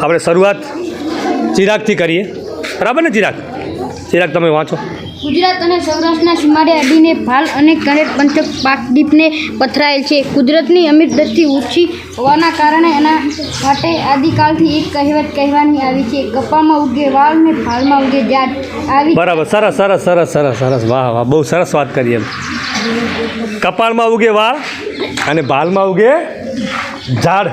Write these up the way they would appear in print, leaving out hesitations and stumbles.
આપણે શરૂઆત ચિરાગથી કરીએ, બરાબર ને? ચિરાગ તમે વાંચો. ગુજરાત અને સૌરાષ્ટ્રના સીમાડે અડીને ભાલ અને કનેર પંથક પાકદીપને પથરાયેલ છે. કુદરતની અમીર દ્રષ્ટિ ઓછી હોવાના કારણે એના માટે આદિકાળથી એક કહેવત કહેવાની આવી છે, કપાળમાં ઉગે વાળ ને ભાલમાં ઉગે ઝાડ. આવી બરાબર, સરસ સરસ સરસ સરસ સરસ, વાહ વાહ, બહુ સરસ વાત કરી એમ. કપાળમાં ઉગે વાળ અને ભાલમાં ઉગે ઝાડ.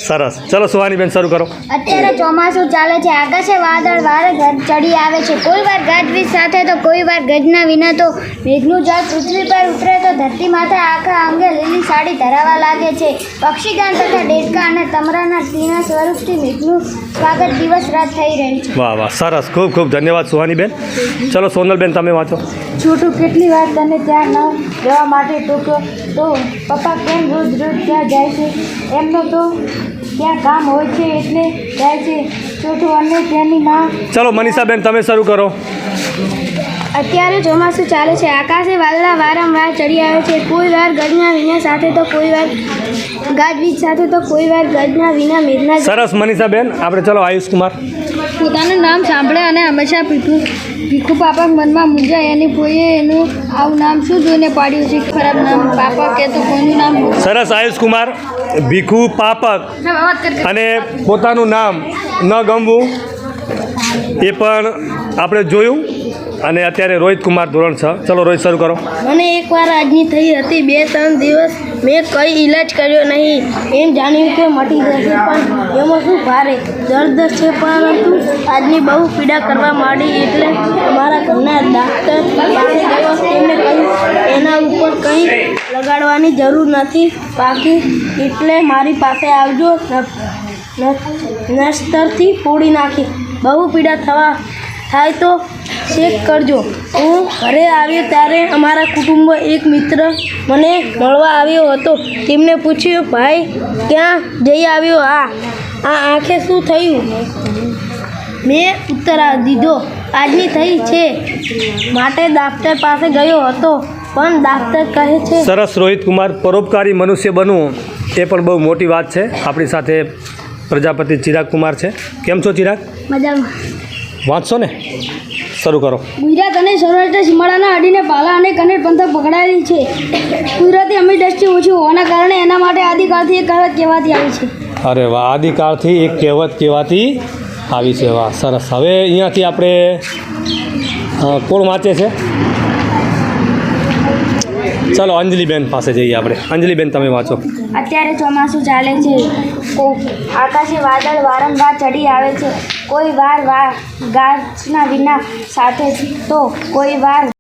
સરસ. ચલો સુહાનીબેન શરૂ કરો. અત્યારે ચોમાસું ચાલે છે, આકાશે વાદળ વારે ચડી આવે છે. કોઈ વાર ગાજવીજ સાથે તો કોઈ વાર ગજના વિના તો મેઘનું જળ પૃથ્વી પર ઉતરે તો ધરતી માથે આખા અંગે લીલી સાડી ધરાવવા લાગે છે. પક્ષીગાન તથા ડેડકા અને તમરાના તીણા સ્વરૂપથી મેઘનું સ્વાગત દિવસ રાત થઈ રહ્યું છે. વાહ વાહ, સરસ, ખૂબ ખૂબ ધન્યવાદ સુહાનીબેન. ચલો સોનલબેન તમે વાંચો. છોટું કેટલી વાર તને ત્યાં ન જવા માટે ટોક્યો તો પપ્પા કેમ રોજ રોજ ત્યાં જાય છે? એમનો તો ત્યાં કામ હોય છે એટલે જાય છે છોટું અને તેની માં. ચલો મનીષાબેન તમે શરૂ કરો. અત્યારે ચોમાસું ચાલે છે, આકાશે વાદળા વારંવાર ચડી આવે છે. કોઈ વાર ગજના વિના સાથે તો કોઈ વાર ગાજવીજ સાથે તો કોઈ વાર ગજના વિના મેઘના. સરસ મનીષાબેન. આપણે ચલો આયુષ કુમાર. પોતાનું નામ સાંભળે અને હંમેશા ભીખુ પાપા મનમાં મૂંઝાય એની કોઈએ એનું આવું નામ શું જોઈને પાડ્યું છે? ખરાબ નામ પાપા કે તો કોઈનું નામ. સરસ આયુષ કુમાર. ભીખુ પાપક અને પોતાનું નામ ન ગમવું એ પણ આપણે જોયું. અને અત્યારે રોહિત કુમાર ધોરણ 6. ચલો રોહિત શરૂ કરો. મને એકવાર આજની થઈ હતી. 2-3 દિવસ મેં કંઈ ઈલાજ કર્યો નહીં. એમ જાણ્યું કે મટી જશે, પણ એમાં શું ભારે દર્દ છે. પરંતુ આજની બહુ પીડા કરવા માંડી એટલે અમારા ઘરના ડાક્ટર પાસે ગયો. તેમણે કહ્યું એના ઉપર કંઈ લગાડવાની જરૂર નથી, બાકી એટલે મારી પાસે આવજો. નસ્તરથી ફોડી નાખી. બહુ પીડા થાય તો ચેક કરજો. હું ઘરે આવ્યો ત્યારે અમારા કુટુંબનો એક મિત્ર મને મળવા આવ્યો હતો. તેમને પૂછ્યું, ભાઈ ક્યાં જઈ આવ્યો? આ આંખે શું થયું? મેં ઉત્તર દીધો, આજની થઈ છે માટે ડૉક્ટર પાસે ગયો હતો, પણ ડૉક્ટર કહે છે. સરસ રોહિત કુમાર. પરોપકારી મનુષ્ય બનવું એ પણ બહુ મોટી વાત છે. આપણી સાથે પ્રજાપતિ ચિરાગ કુમાર છે. કેમ છો ચિરાગ? મજામાં. વાંચશો ને? શરૂ કરો. ગુજરાત અને સૌરાષ્ટ્ર સીમાડાના અડીને ભાલા અને કનેર પંથક પકડાયેલી છે. કુદરતી અમીર દ્રષ્ટિ ઓછી હોવાના કારણે એના માટે આદિકાળથી એક કહેવત કહેવાતી આવી છે. અરે વાહ, આદિકાળથી એક કહેવત કહેવાતી આવી છે. વાહ, સરસ. હવે અહીંયાથી આપણે કોણ વાંચે છે? ચલો અંજલિબેન પાસે જઈએ આપણે. અંજલિબેન તમે વાંચો. અત્યારે ચોમાસું ચાલે છે, આકાશે વાદળ વારંવાર ચડી આવે છે. કોઈ વાર ગાજના વિના સાથે તો કોઈ વાર